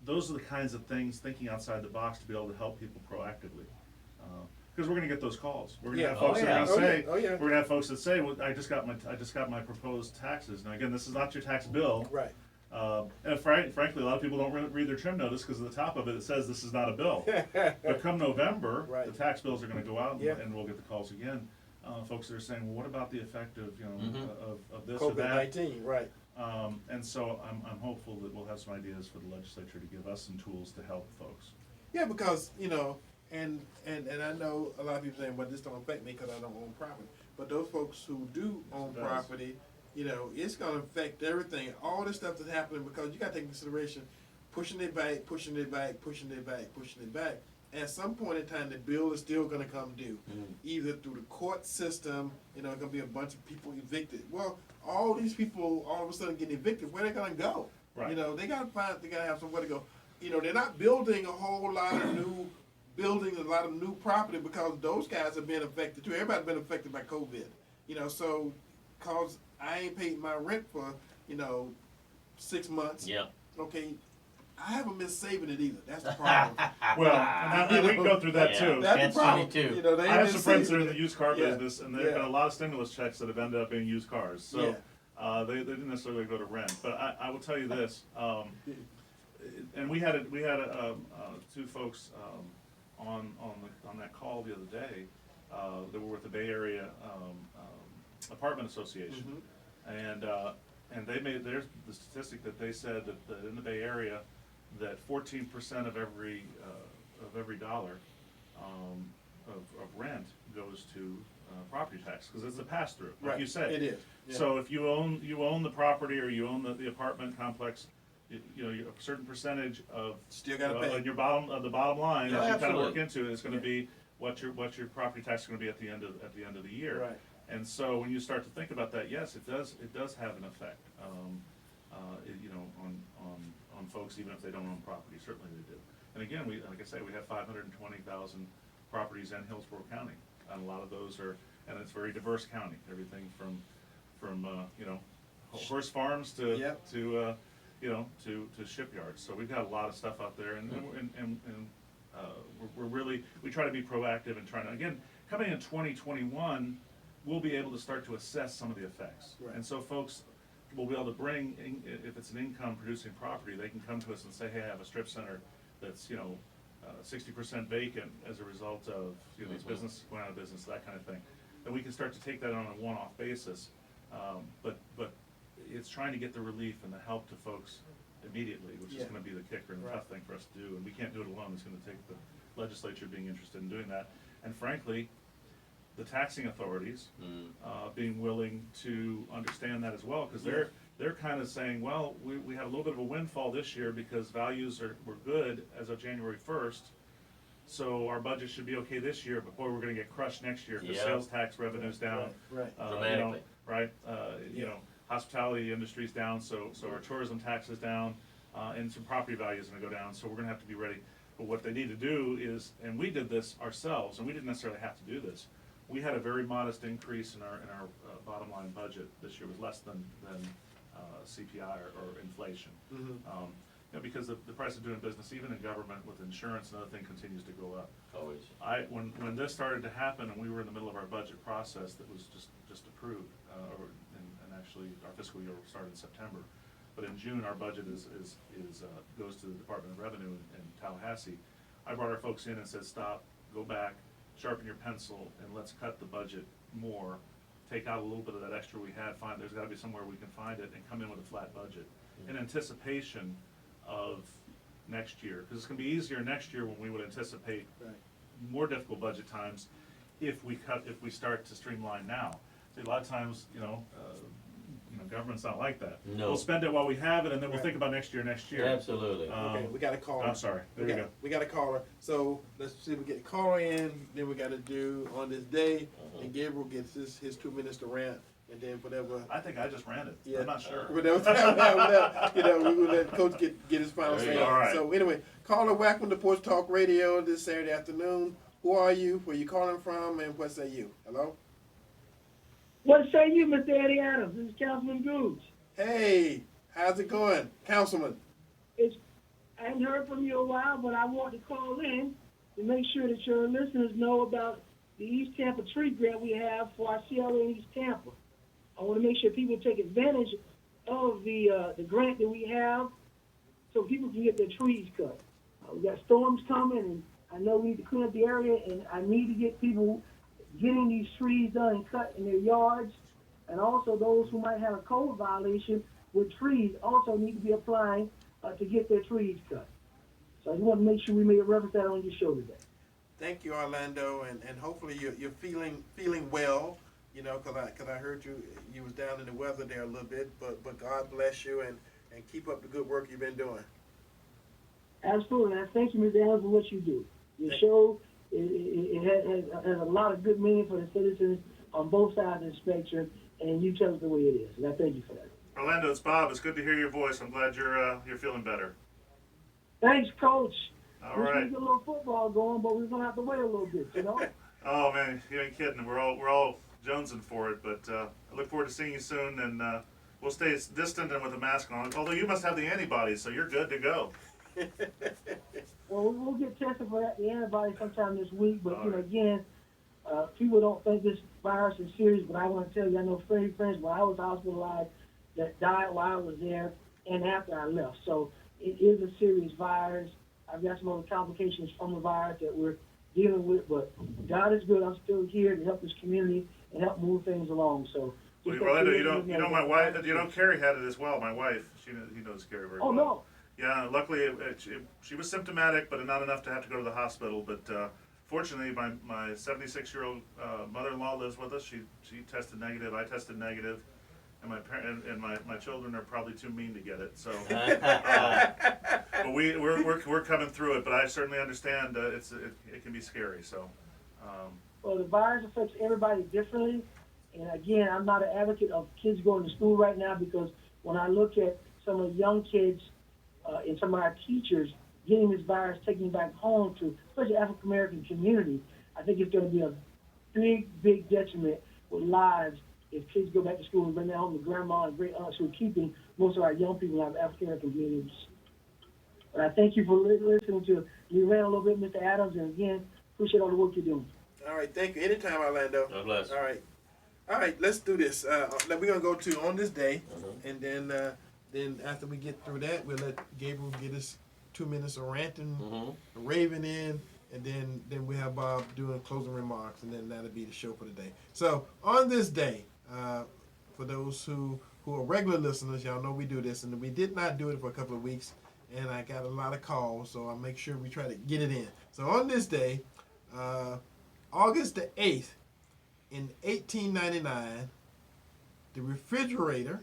those are the kinds of things, thinking outside the box, to be able to help people proactively. because we're going to get those calls. We're going to Yeah. have folks Oh, that are yeah. going to say, Oh, yeah. we're going to have folks that say, well, I just got my proposed taxes. Now again, this is not your tax bill. Right. And frankly, a lot of people don't read their trim notice because at the top of it, it says this is not a bill. But come November, Right. the tax bills are going to go out, Yeah. and we'll get the calls again. Folks that are saying, well, what about the effect of of this or that? COVID-19, right. And so I'm hopeful that we'll have some ideas for the legislature to give us some tools to help folks. Yeah, because, and I know a lot of people saying, well, this don't affect me because I don't own property. But those folks who do own it does. property, it's going to affect everything. All this stuff that's happening, because you got to take into consideration pushing it back. At some point in time, the bill is still going to come due, either through the court system. It's going to be a bunch of people evicted. Well, all these people all of a sudden getting evicted. Where are they going to go? Right. They got to have somewhere to go. They're not building a whole lot of new buildings, a lot of new property, because those guys have been affected too. Everybody's been affected by COVID. So cause I ain't paid my rent for 6 months. Yeah. Okay. I haven't been saving it either. That's the problem. Well, and we can go through that Yeah. too. That's Catch the problem. 22. They ain't I have been some friends that are in saving the it. used car Yeah. business, and there've Yeah. been a lot of stimulus checks that have ended up being used cars. So Yeah. they didn't necessarily go to rent. But I will tell you this, and we had two folks on that call the other day that were with the Bay Area Apartment Association, and they made the statistic that they said that in the Bay Area that 14% of every dollar of rent goes to property tax, because it's a pass-through, like Right. you said. It is. Yeah. So if you own the property, or you own the apartment complex, a certain percentage of Still gotta pay. your the bottom line, Yeah, as you kind of work absolutely. into it, is going to Yeah. be what your property tax is going to be at the end of the year. Right. And so when you start to think about that, yes, it does have an effect. On folks, even if they don't own property, certainly they do. And again, like I say, we have 520,000 properties in Hillsborough County, and a lot of those and it's a very diverse county. Everything from horse farms to Yep. to shipyards. So we've got a lot of stuff out there, and we try to be proactive and trying to, again, coming in 2021, we'll be able to start to assess some of the effects. Right. And so folks will be able to bring, if it's an income producing property, they can come to us and say, hey, I have a strip center that's 60% vacant as a result of these businesses going out of business, that kind of thing. Then we can start to take that on a one-off basis, but it's trying to get the relief and the help to folks immediately, which is Yeah. going to be the kicker and the Right. tough thing for us to do, and we can't do it alone. It's going to take the legislature being interested in doing that, and frankly, the taxing authorities being willing to understand that as well, because they're kind of saying, well, we had a little bit of a windfall this year because values were good as of January 1st, so our budget should be okay this year, but boy, we're going to get crushed next year because Yeah. sales tax revenue's down. Right. Dramatically. Right, hospitality industry's down, so our tourism tax is down, and some property values are gonna go down, so we're gonna have to be ready. But what they need to do is, and we did this ourselves, and we didn't necessarily have to do this, we had a very modest increase in our bottom line budget this year, was less than CPI or inflation. Because the price of doing business, even in government with insurance and other things, continues to go up. Always. When this started to happen, and we were in the middle of our budget process that was just approved, and actually our fiscal year started in September, but in June our budget goes to the Department of Revenue in Tallahassee. I brought our folks in and said, stop, go back, sharpen your pencil, and let's cut the budget more. Take out a little bit of that extra we had. There's got to be somewhere we can find it, and come in with a flat budget in anticipation of next year, because it's going to be easier next year when we would anticipate Right. more difficult budget times if we start to streamline now. See, a lot of times, government's not like that. No. We'll spend it while we have it, and then we'll Right. think about next year. Absolutely. Okay, we got a caller. I'm sorry. There you go. We got a caller. So let's see if we get a caller in. Then we got to do on this day, and Gabriel gets his 2 minutes to rant, and then whatever. I think I just ran it. Yeah. I'm not sure. Whatever, we will let Coach get his final There you say. go. All right. So anyway, caller, welcome to Porch Talk Radio this Saturday afternoon. Who are you? Where you calling from? And what say you? Hello. What say you, Mr. Eddie Adams? This is Councilman Gudes. Hey, how's it going, Councilman? I hadn't heard from you a while, but I want to call in to make sure that your listeners know about the East Tampa tree grant we have for our CLA in East Tampa. I want to make sure people take advantage of the grant that we have so people can get their trees cut. We got storms coming, and I know we need to clean up the area, and I need to get people getting these trees done and cut in their yards. And also those who might have a code violation with trees also need to be applying to get their trees cut. So I just want to make sure we made a reference to that on your show today. Thank you, Orlando, and hopefully you're feeling well. You know, because I heard you was down in the weather there a little bit, but God bless you and keep up the good work you've been doing. Absolutely, and I thank you, Mr. Allen, for what you do. Your show it has a lot of good meaning for the citizens on both sides of the spectrum, and you tell us the way it is. And I thank you for that. Orlando, it's Bob. It's good to hear your voice. I'm glad you're feeling better. Thanks, Coach. All We're right. going to get a little football going, but we're going to have to wait a little bit, you know? Oh man, you ain't kidding. We're all jonesing for it, but I look forward to seeing you soon, and we'll stay distant and with a mask on. Although you must have the antibodies, so you're good to go. Well, we'll get tested for the antibodies sometime this week, but, All you know, right. again, people don't think this virus is serious, but I want to tell you, I know friends when I was hospitalized that died while I was there and after I left. So it is a serious virus. I've got some other complications from the virus that we're dealing with, but God is good. I'm still here to help this community and help move things along. So, Well, Orlando, you know my wife. You know Carrie had it as well. My wife, he knows Carrie very well. Oh no. Yeah, luckily she was symptomatic, but not enough to have to go to the hospital. But fortunately, my 76-year-old mother-in-law lives with us. She tested negative. I tested negative, and my children are probably too mean to get it. So, but we're coming through it. But I certainly understand it can be scary. So. Well, the virus affects everybody differently, and again, I'm not an advocate of kids going to school right now because when I look at some of the young kids and some of our teachers getting this virus, taking it back home to especially African American community, I think it's going to be a big detriment with lives if kids go back to school and bring that home to grandma and great aunts who are keeping most of our young people in our African American communities. But I thank you for listening to me rant a little bit, Mr. Adams, and again, appreciate all the work you're doing. All right, thank you. Anytime, Orlando. God bless. All right, let's do this. We're gonna go to on this day, and then after we get through that, we'll let Gabriel get us 2 minutes of ranting, raving in, and then we have Bob doing closing remarks, and then that'll be the show for the day. So on this day, for those who are regular listeners, y'all know we do this, and we did not do it for a couple of weeks, and I got a lot of calls, so I'll make sure we try to get it in. So on this day, August the 8th, in 1899, the refrigerator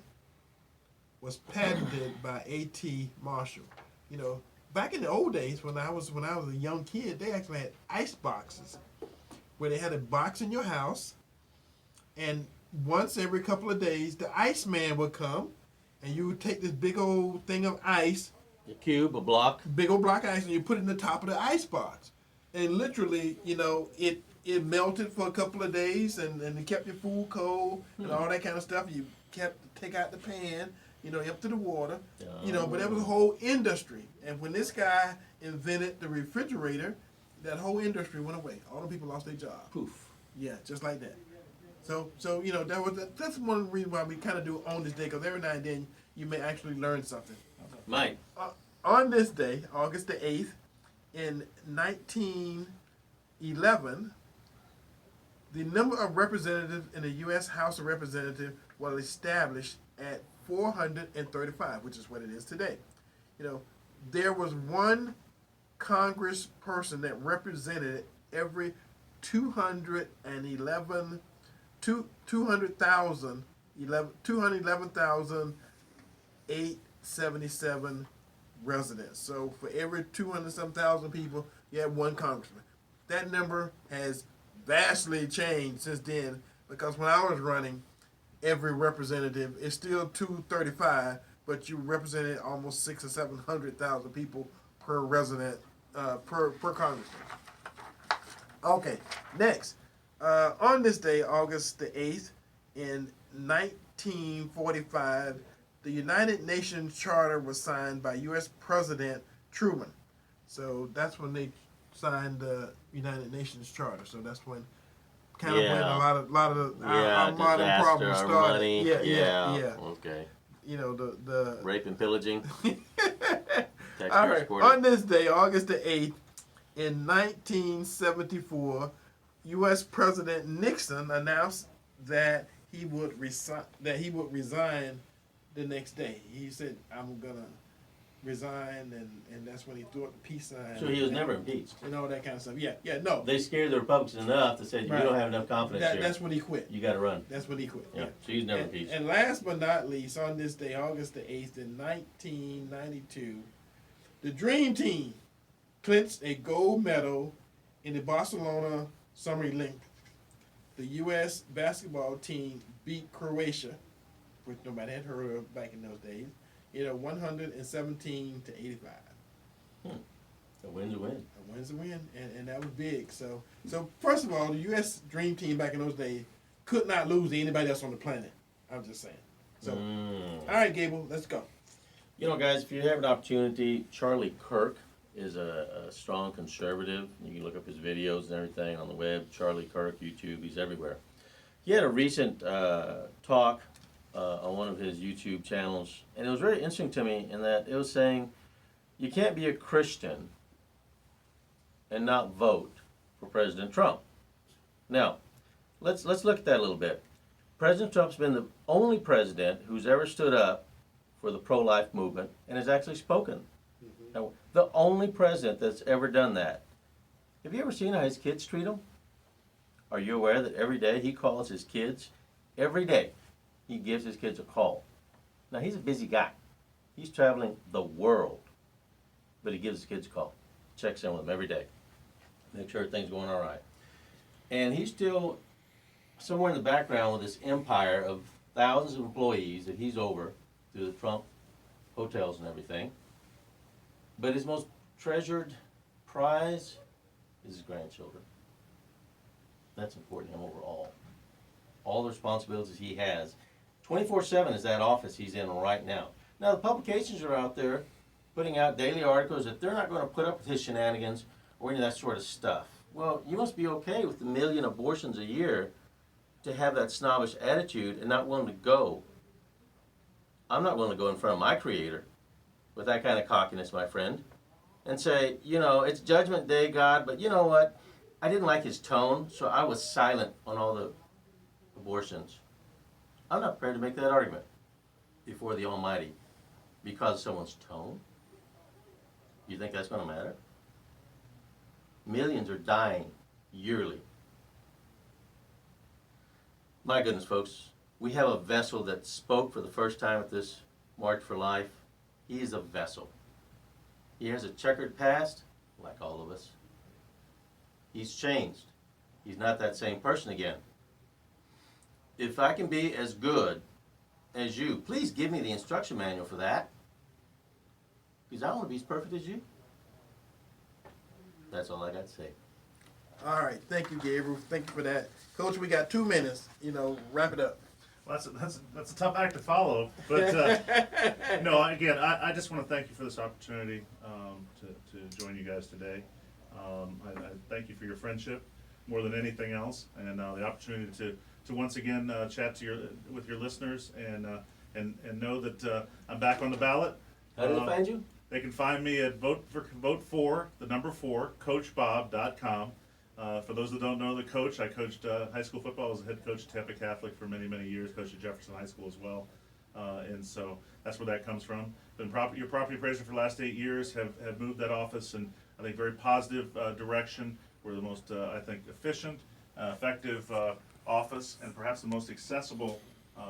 was patented by A.T. Marshall. You know, back in the old days when I was a young kid, they actually had ice boxes where they had a box in your house, and once every couple of days, the Iceman would come, and you would take this big old thing of ice, A cube, a block. big old block of ice, and you put it in the top of the ice box. And literally, you know, it melted for a couple of days, and it kept your food cold and all that kind of stuff. You take out the pan, you know, empty the water, you know, but there was a whole industry. And when this guy invented the refrigerator, that whole industry went away. All the people lost their job. Poof. Yeah, just like that. So you know, that's one reason why we kind of do on this day, because every now and then you may actually learn something. Mike. On this day, August the 8th, in 1911, the number of representatives in the U.S. House of Representatives was established at 435, which is what it is today. You know, there was one Congress person that represented every 211,877 residents. So for every 200-some-thousand people, you have one congressman. That number has vastly changed since then, because when I was running, every representative is still 235, but you represented almost 600,000 or 700,000 people per resident, per congressman. Okay, next. On this day, August the 8th, in 1945, the United Nations Charter was signed by U.S. President Truman. So that's when they signed the United Nations Charter. So that's when kind of when a lot of our modern disaster, problems our started. money. Yeah. Okay. You know, the Rape and pillaging. All right. On this day, August the 8th, in 1974, U.S. President Nixon announced that he would resign the next day. He said, "I'm gonna resign," and that's when he threw up the peace sign. So he was never impeached. And all that kind of stuff. No. They scared the Republicans enough to say, "You don't have enough confidence here. That's when he quit. You got to run." That's when he quit. Yeah. So he's never impeached. And last but not least, on this day, August the 8th, in 1992, the Dream Team clinched a gold medal in the Barcelona Summer Olympics. The U.S. basketball team beat Croatia, which nobody had heard of back in those days, 117 to 85. A win's a win. A win's a win, and that was big. So first of all, the U.S. Dream Team back in those days could not lose to anybody else on the planet. I'm just saying. So, all right, Gabriel, let's go. You know, guys, if you have an opportunity, Charlie Kirk is a strong conservative. You can look up his videos and everything on the web. Charlie Kirk, YouTube, he's everywhere. He had a recent talk on one of his YouTube channels, and it was very interesting to me in that it was saying you can't be a Christian and not vote for President Trump. Now, let's look at that a little bit. President Trump's been the only president who's ever stood up for the pro-life movement and has actually spoken. Now, the only president that's ever done that. Have you ever seen how his kids treat him? Are you aware that every day he calls his kids? Every day he gives his kids a call. Now, he's a busy guy. He's traveling the world. But he gives his kids a call. Checks in with them every day. Make sure everything's going all right. And he's still somewhere in the background with this empire of thousands of employees that he's over through the Trump hotels and everything. But his most treasured prize is his grandchildren. That's important to him over all. All the responsibilities he has. 24/7 is that office he's in right now. Now, the publications are out there putting out daily articles that they're not going to put up with his shenanigans or any of that sort of stuff. Well, you must be okay with the 1 million abortions a year to have that snobbish attitude and not willing to go. I'm not willing to go in front of my Creator with that kind of cockiness, my friend, and say, it's Judgment Day, God, but you know what? I didn't like his tone, so I was silent on all the abortions. I'm not prepared to make that argument before the Almighty because of someone's tone. You think that's going to matter? Millions are dying yearly. My goodness, folks, we have a vessel that spoke for the first time at this March for Life. He is a vessel. He has a checkered past, like all of us. He's changed. He's not that same person again. If I can be as good as you, please give me the instruction manual for that. Because I want to be as perfect as you. That's all I got to say. All right. Thank you, Gabriel. Thank you for that. Coach, we got 2 minutes. Wrap it up. Well, that's a tough act to follow, but no. Again, I just want to thank you for this opportunity to join you guys today. I thank you for your friendship more than anything else, and the opportunity to once again chat with your listeners and know that I'm back on the ballot. How do they find you? They can find me at vote for the number 4 coachbob.com. For those that don't know the coach, I coached high school football as a head coach at Tampa Catholic for many, many years, coached at Jefferson High School as well. And so that's where that comes from. Been your property appraiser for the last 8 years, have moved that office in, I think, very positive direction. We're the most, I think, efficient, effective office, and perhaps the most accessible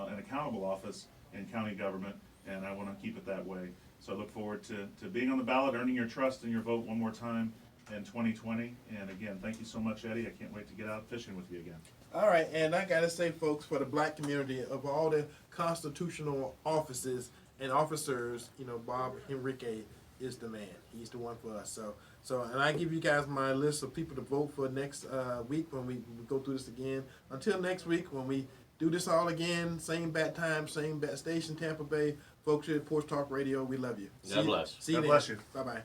and accountable office in county government, and I want to keep it that way. So I look forward to being on the ballot, earning your trust and your vote one more time in 2020. And again, thank you so much, Eddie. I can't wait to get out fishing with you again. All right, and I got to say, folks, for the black community, of all the constitutional offices and officers, Bob Henriquez is the man. He's the one for us. So, and I give you guys my list of people to vote for next week when we go through this again. Until next week, when we do this all again, same bat time, same bat station, Tampa Bay. Folks here at Porch Talk Radio, we love you. God bless. See you God then. bless you. Bye-bye.